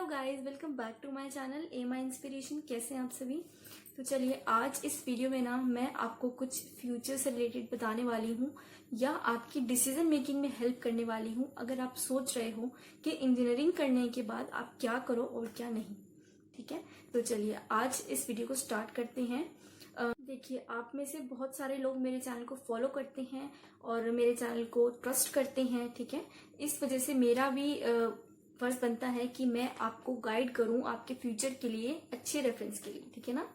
Guys, welcome back to my channel एमाई inspiration. कैसे हैं आप सभी। तो चलिए आज इस वीडियो में ना मैं आपको कुछ फ्यूचर से रिलेटेड बताने वाली हूँ या आपकी डिसीजन मेकिंग में हेल्प करने वाली हूँ। अगर आप सोच रहे हो कि इंजीनियरिंग करने के बाद आप क्या करो और क्या नहीं, ठीक है। तो चलिए आज इस वीडियो को स्टार्ट करते हैं। देखिए, आप में से बहुत सारे लोग मेरे चैनल को फॉलो करते हैं और मेरे चैनल को ट्रस्ट करते हैं, ठीक है। इस वजह से मेरा भी फर्ज बनता है कि मैं आपको गाइड करूं आपके फ्यूचर के लिए, अच्छे रेफरेंस के लिए, ठीक है ना।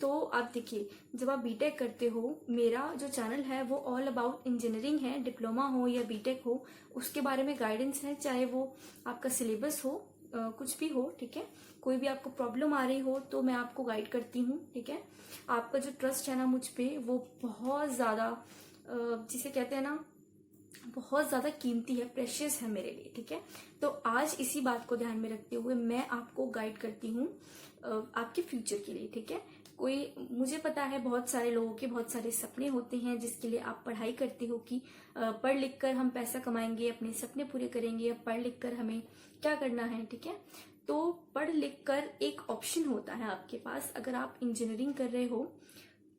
तो आप देखिए, जब आप बीटेक करते हो, मेरा जो चैनल है वो ऑल अबाउट इंजीनियरिंग है। डिप्लोमा हो या बीटेक हो, उसके बारे में गाइडेंस है, चाहे वो आपका सिलेबस हो, कुछ भी हो, ठीक है। कोई भी आपको प्रॉब्लम आ रही हो तो मैं आपको गाइड करती हूँ, ठीक है। आपका जो ट्रस्ट है ना मुझ पे, वो बहुत ज्यादा, जिसे कहते हैं ना, बहुत ज्यादा कीमती है, प्रेशियस है मेरे लिए, ठीक है। तो आज इसी बात को ध्यान में रखते हुए मैं आपको गाइड करती हूँ आपके फ्यूचर के लिए, ठीक है। मुझे पता है बहुत सारे लोगों के बहुत सारे सपने होते हैं जिसके लिए आप पढ़ाई करते हो कि पढ़ लिख कर हम पैसा कमाएंगे, अपने सपने पूरे करेंगे, या पढ़ लिख कर हमें क्या करना है, ठीक है। तो पढ़ लिख कर एक ऑप्शन होता है आपके पास। अगर आप इंजीनियरिंग कर रहे हो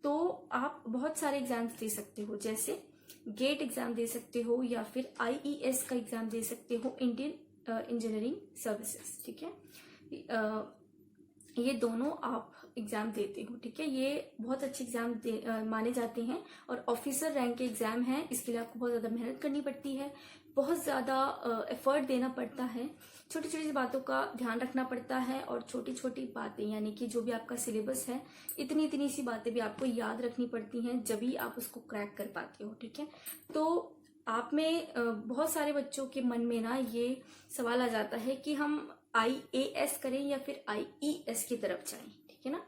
तो आप बहुत सारे एग्जाम्स दे सकते हो, जैसे गेट एग्जाम दे सकते हो या फिर आईईएस का एग्जाम दे सकते हो, इंडियन इंजीनियरिंग सर्विसेज, ठीक है। ये दोनों आप एग्जाम देते हो, ठीक है। ये बहुत अच्छे एग्जाम माने जाते हैं और ऑफिसर रैंक के एग्जाम हैं। इसके लिए आपको बहुत ज्यादा मेहनत करनी पड़ती है, बहुत ज्यादा एफर्ट देना पड़ता है, छोटी छोटी बातों का ध्यान रखना पड़ता है और छोटी छोटी बातें, यानी कि जो भी आपका सिलेबस है, इतनी इतनी सी बातें भी आपको याद रखनी पड़ती हैं, जब भी आप उसको क्रैक कर पाते हो, ठीक है। तो आप में बहुत सारे बच्चों के मन में ना ये सवाल आ जाता है कि हम आईएएस करें या फिर आईईएस की तरफ जाएं, ठीक है ना।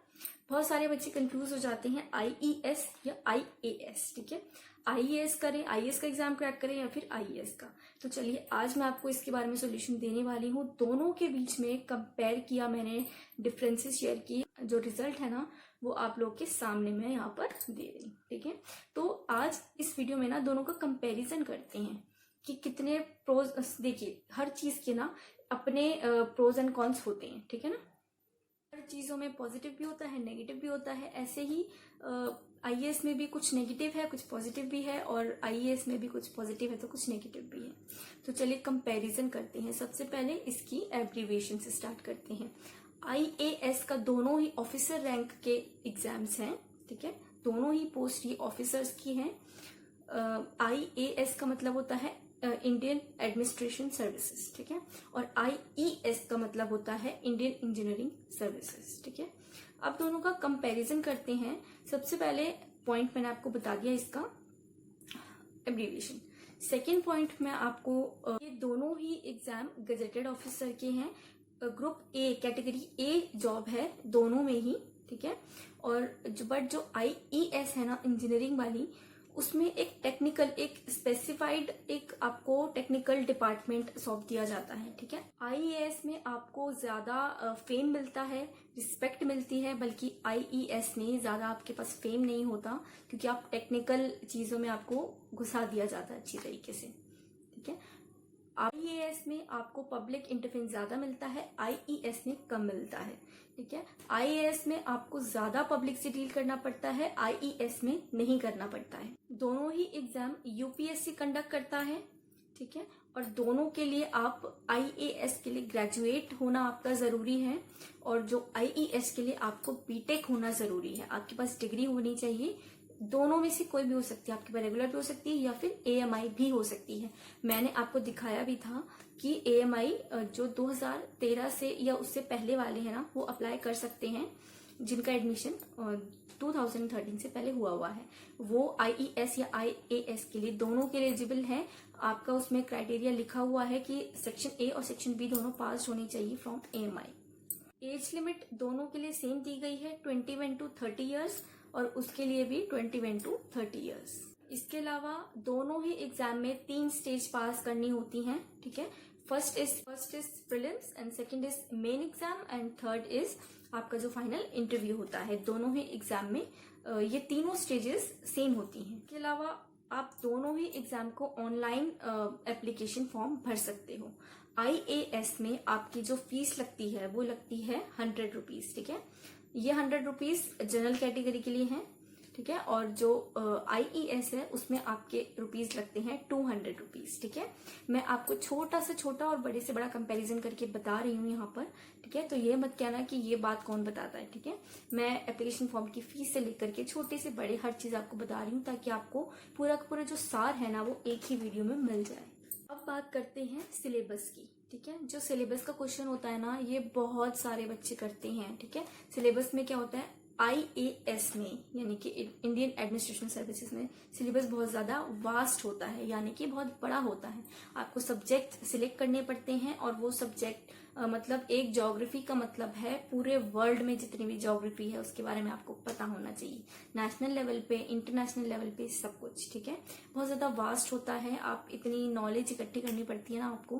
बहुत सारे बच्चे कंफ्यूज हो जाते हैं, आईईएस या आईएएस, ठीक है। आईएएस करें, आईएएस का एग्जाम क्रैक करें या फिर आईएएस का। तो चलिए आज मैं आपको इसके बारे में सोल्यूशन देने वाली हूँ। दोनों के बीच में कंपेयर किया मैंने, डिफरेंसेस शेयर की, जो रिजल्ट है ना वो आप लोग के सामने मैं यहाँ पर दे रही हूँ, ठीक है। तो आज इस वीडियो में ना दोनों का कंपैरिजन करते हैं कि कितने प्रोज। देखिए, हर चीज के ना अपने प्रोज एंड कॉन्स होते हैं, ठीक है ना। हर चीजों में पॉजिटिव भी होता है, नेगेटिव भी होता है। ऐसे ही आईएएस में भी कुछ नेगेटिव है, कुछ पॉजिटिव भी है, और आईएएस में भी कुछ पॉजिटिव है तो कुछ नेगेटिव भी है। तो चलिए कंपैरिजन करते हैं। सबसे पहले इसकी एब्रीविएशन से स्टार्ट करते हैं। आईएएस का दोनों ही ऑफिसर रैंक के एग्जाम्स हैं, ठीक है। दोनों ही पोस्ट ही ऑफिसर्स की हैं। आईएएस का मतलब होता है इंडियन एडमिनिस्ट्रेशन सर्विसेज, ठीक है, और आईईएस का मतलब होता है इंडियन इंजीनियरिंग सर्विसेज, ठीक है। अब दोनों का कंपैरिजन करते हैं। सबसे पहले पॉइंट मैंने आपको बता दिया इसका एब्रीविएशन। सेकेंड पॉइंट में आपको ये दोनों ही एग्जाम गजेटेड ऑफिसर के हैं। Group A, category A job है दोनों में ही, ठीक है। और जो आईईएस है ना, इंजीनियरिंग वाली, उसमें एक टेक्निकल, एक स्पेसिफाइड, एक आपको टेक्निकल डिपार्टमेंट सौंप दिया जाता है, ठीक है। आईएएस में आपको ज्यादा फेम मिलता है, रिस्पेक्ट मिलती है, बल्कि आईईएस में ज्यादा आपके पास फेम नहीं होता, क्योंकि आप टेक्निकल चीजों में आपको घुसा दिया जाता है अच्छी तरीके से, ठीक है। आईएएस में आपको पब्लिक इंटरफेरेंस ज्यादा मिलता है, आईईएस में कम मिलता है, ठीक है। आईएएस में आपको ज्यादा पब्लिक से डील करना पड़ता है, आईईएस में नहीं करना पड़ता है। दोनों ही एग्जाम यूपीएससी कंडक्ट करता है, ठीक है। और दोनों के लिए आप आईएएस के लिए ग्रेजुएट होना आपका जरूरी है, और जो आईईएस के लिए आपको बीटेक होना जरूरी है। आपके पास डिग्री होनी चाहिए। दोनों में से कोई भी हो सकती है, आपके पास रेगुलर भी हो सकती है या फिर एएमआई भी हो सकती है। मैंने आपको दिखाया भी था कि एएमआई जो 2013 से या उससे पहले वाले हैं ना, वो अप्लाई कर सकते हैं, जिनका एडमिशन 2013 से पहले हुआ है। वो आईईएस या आईएएस के लिए दोनों के लिए एलिजिबल है। आपका उसमें क्राइटेरिया लिखा हुआ है कि सेक्शन ए और सेक्शन बी दोनों पास होनी चाहिए फ्रॉम एएमआई। एज लिमिट दोनों के लिए सेम दी गई है, 21 to 30 ईयर्स, और उसके लिए भी 21 to 30 ईयर्स। इसके अलावा दोनों ही एग्जाम में 3 स्टेज पास करनी होती हैं, ठीक है। First is prelims, and second is main exam, and third is आपका जो फाइनल इंटरव्यू होता है। दोनों ही एग्जाम में ये तीनों स्टेजेस सेम होती हैं। इसके अलावा आप दोनों ही एग्जाम को ऑनलाइन एप्लीकेशन फॉर्म भर सकते हो। IAS में आपकी जो फीस लगती है वो लगती है 100 रुपीज। ठीक है, ये 100 रुपीज जनरल कैटेगरी के लिए है। ठीक है, और जो IES है उसमें आपके रुपीज लगते हैं 200 रुपीज। ठीक है, मैं आपको छोटा से छोटा और बड़े से बड़ा कंपैरिजन करके बता रही हूँ यहाँ पर। ठीक है, तो ये मत कहना कि ये बात कौन बताता है। ठीक है, मैं एप्लीकेशन फॉर्म की फीस से लेकर के छोटे से बड़े हर चीज आपको बता रही हूँ, ताकि आपको पूरा का पूरा जो सार है ना वो एक ही वीडियो में मिल जाए। अब बात करते हैं सिलेबस की। ठीक है, जो सिलेबस का क्वेश्चन होता है ना, ये बहुत सारे बच्चे करते हैं। ठीक है, सिलेबस में क्या होता है, IAS में यानी कि इंडियन एडमिनिस्ट्रेशन सर्विसेज में सिलेबस बहुत ज्यादा वास्ट होता है, यानी कि बहुत बड़ा होता है। आपको सब्जेक्ट सिलेक्ट करने पड़ते हैं, और वो सब्जेक्ट मतलब एक ज्योग्राफी का मतलब है पूरे वर्ल्ड में जितनी भी ज्योग्राफी है उसके बारे में आपको पता होना चाहिए, नेशनल लेवल पे, इंटरनेशनल लेवल पे, सब कुछ। ठीक है, बहुत ज्यादा वास्ट होता है, आप इतनी नॉलेज इकट्ठी करनी पड़ती है ना आपको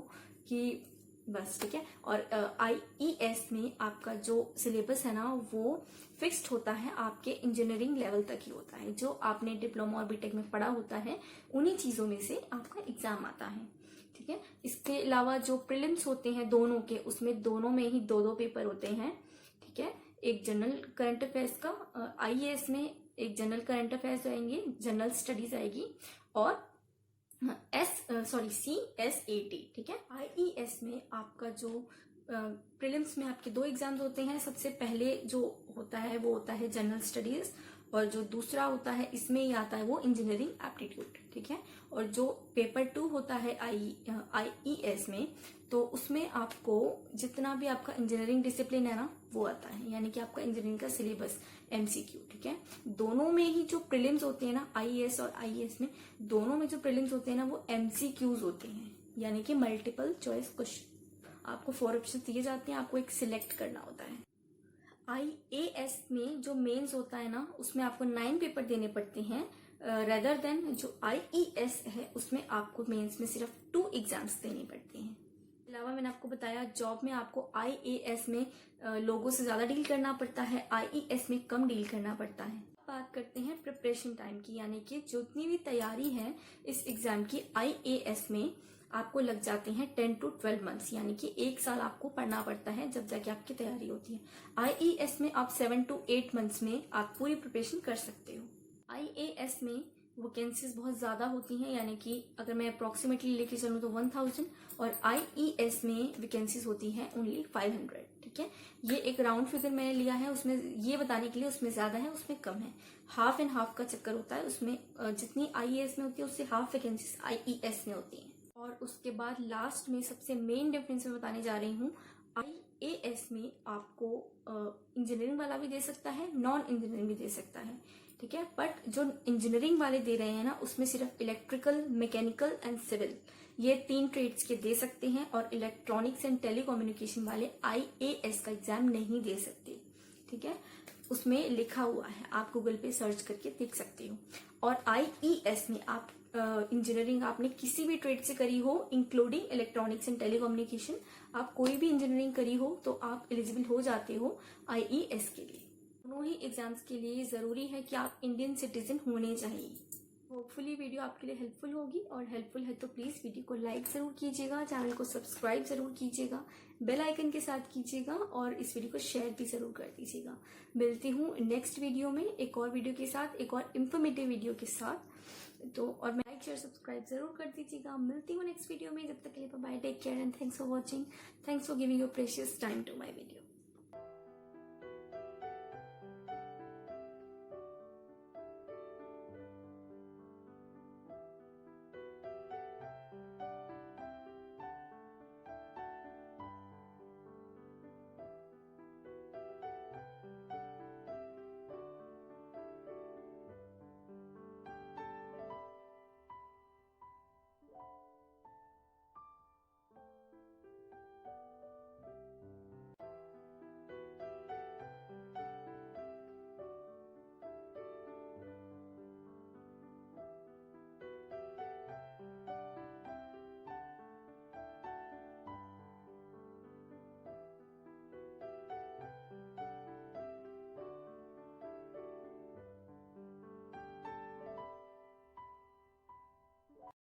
कि बस। ठीक है, और IES में आपका जो सिलेबस है ना वो फिक्स्ड होता है, आपके इंजीनियरिंग लेवल तक ही होता है। जो आपने डिप्लोमा और बीटेक में पढ़ा होता है उन्हीं चीजों में से आपका एग्जाम आता है। ठीक है, इसके अलावा जो प्रीलिम्स होते हैं दोनों के, उसमें दोनों में ही दो पेपर होते हैं। ठीक है, एक जनरल करंट अफेयर्स का, IAS में एक जनरल करंट अफेयर्स आएंगे, जनरल स्टडीज आएगी, और CSAT। ठीक है, IES में आपका जो प्रीलिम्स में आपके दो एग्जाम्स होते हैं। सबसे पहले जो होता है वो होता है जनरल स्टडीज, और जो दूसरा होता है इसमें ही आता है वो इंजीनियरिंग एप्टीट्यूड। ठीक है, और जो पेपर 2 होता है IES में, तो उसमें आपको जितना भी आपका इंजीनियरिंग डिसिप्लिन है ना वो आता है, यानी कि आपका इंजीनियरिंग का सिलेबस MCQ। ठीक है, दोनों में ही जो प्रीलिम्स होते हैं ना, IAS और IES में दोनों में जो प्रीलिम्स होते हैं ना वो MCQs होते हैं, यानी कि मल्टीपल चॉइस क्वेश्चन। आपको 4 ऑप्शन दिए जाते हैं, आपको एक सिलेक्ट करना होता है। IAS में जो मेंस होता है ना उसमें आपको 9 पेपर देने पड़ते हैं, रेदर देन जो IES है उसमें आपको मेंस में सिर्फ 2 एग्जाम्स देने पड़ते हैं। अलावा मैंने आपको बताया जॉब में आपको IAS में लोगों से ज्यादा डील करना पड़ता है, IES में कम डील करना पड़ता है। बात करते हैं प्रिपरेशन टाइम की, यानी कि जितनी भी तैयारी है इस एग्जाम की IAS में आपको लग जाते हैं 10 to 12 मंथ्स, यानी कि 1 साल आपको पढ़ना पड़ता है जब जाके आपकी तैयारी होती है। IES में आप 7 to 8 मंथ्स में आप पूरी प्रिपरेशन कर सकते हो। IAS में वैकेंसीज बहुत ज्यादा होती हैं, यानी कि अगर मैं अप्रोक्सीमेटली लेके चलूँ तो 1000, और IES में वैकेंसीज होती हैं ओनली 500। ठीक है, ये एक राउंड फिगर मैंने लिया है, उसमें ये बताने के लिए उसमें ज्यादा है उसमें कम है, हाफ एंड हाफ का चक्कर होता है। उसमें जितनी IAS में होती है उससे हाफ वैकेंसीज IES में होती है। और उसके बाद लास्ट में सबसे मेन डिफरेंस मैं बताने जा रही हूँ, IAS में आपको इंजीनियरिंग वाला भी दे सकता है, नॉन इंजीनियरिंग भी दे सकता है। ठीक है, बट जो इंजीनियरिंग वाले दे रहे हैं ना उसमें सिर्फ इलेक्ट्रिकल, मैकेनिकल एंड सिविल, ये 3 ट्रेड्स के दे सकते हैं, और इलेक्ट्रॉनिक्स एंड टेलीकम्युनिकेशन वाले IAS का एग्जाम नहीं दे सकते। ठीक है, उसमें लिखा हुआ है, आप गूगल पे सर्च करके देख सकते हो। और IES में आप इंजीनियरिंग आपने किसी भी ट्रेड से करी हो, इंक्लूडिंग इलेक्ट्रॉनिक्स एंड टेलीकम्युनिकेशन, आप कोई भी इंजीनियरिंग करी हो तो आप एलिजिबल हो जाते हो IES के लिए। दोनों ही एग्जाम्स के लिए जरूरी है कि आप इंडियन सिटीजन होने चाहिए। होपफुली वीडियो आपके लिए हेल्पफुल होगी, और हेल्पफुल है तो प्लीज वीडियो को लाइक जरूर कीजिएगा, चैनल को सब्सक्राइब जरूर कीजिएगा, बेल आइकन के साथ कीजिएगा, और इस वीडियो को शेयर भी जरूर कर दीजिएगा। मिलती हूँ नेक्स्ट वीडियो में एक और वीडियो के साथ, एक और इन्फॉर्मेटिव वीडियो के साथ। तो और लाइक शेयर सब्सक्राइब जरूर कर दीजिएगा। मिलती हूँ नेक्स्ट वीडियो में, जब तक के लिए bye, take care and thanks for watching, thanks for giving your precious time to my video.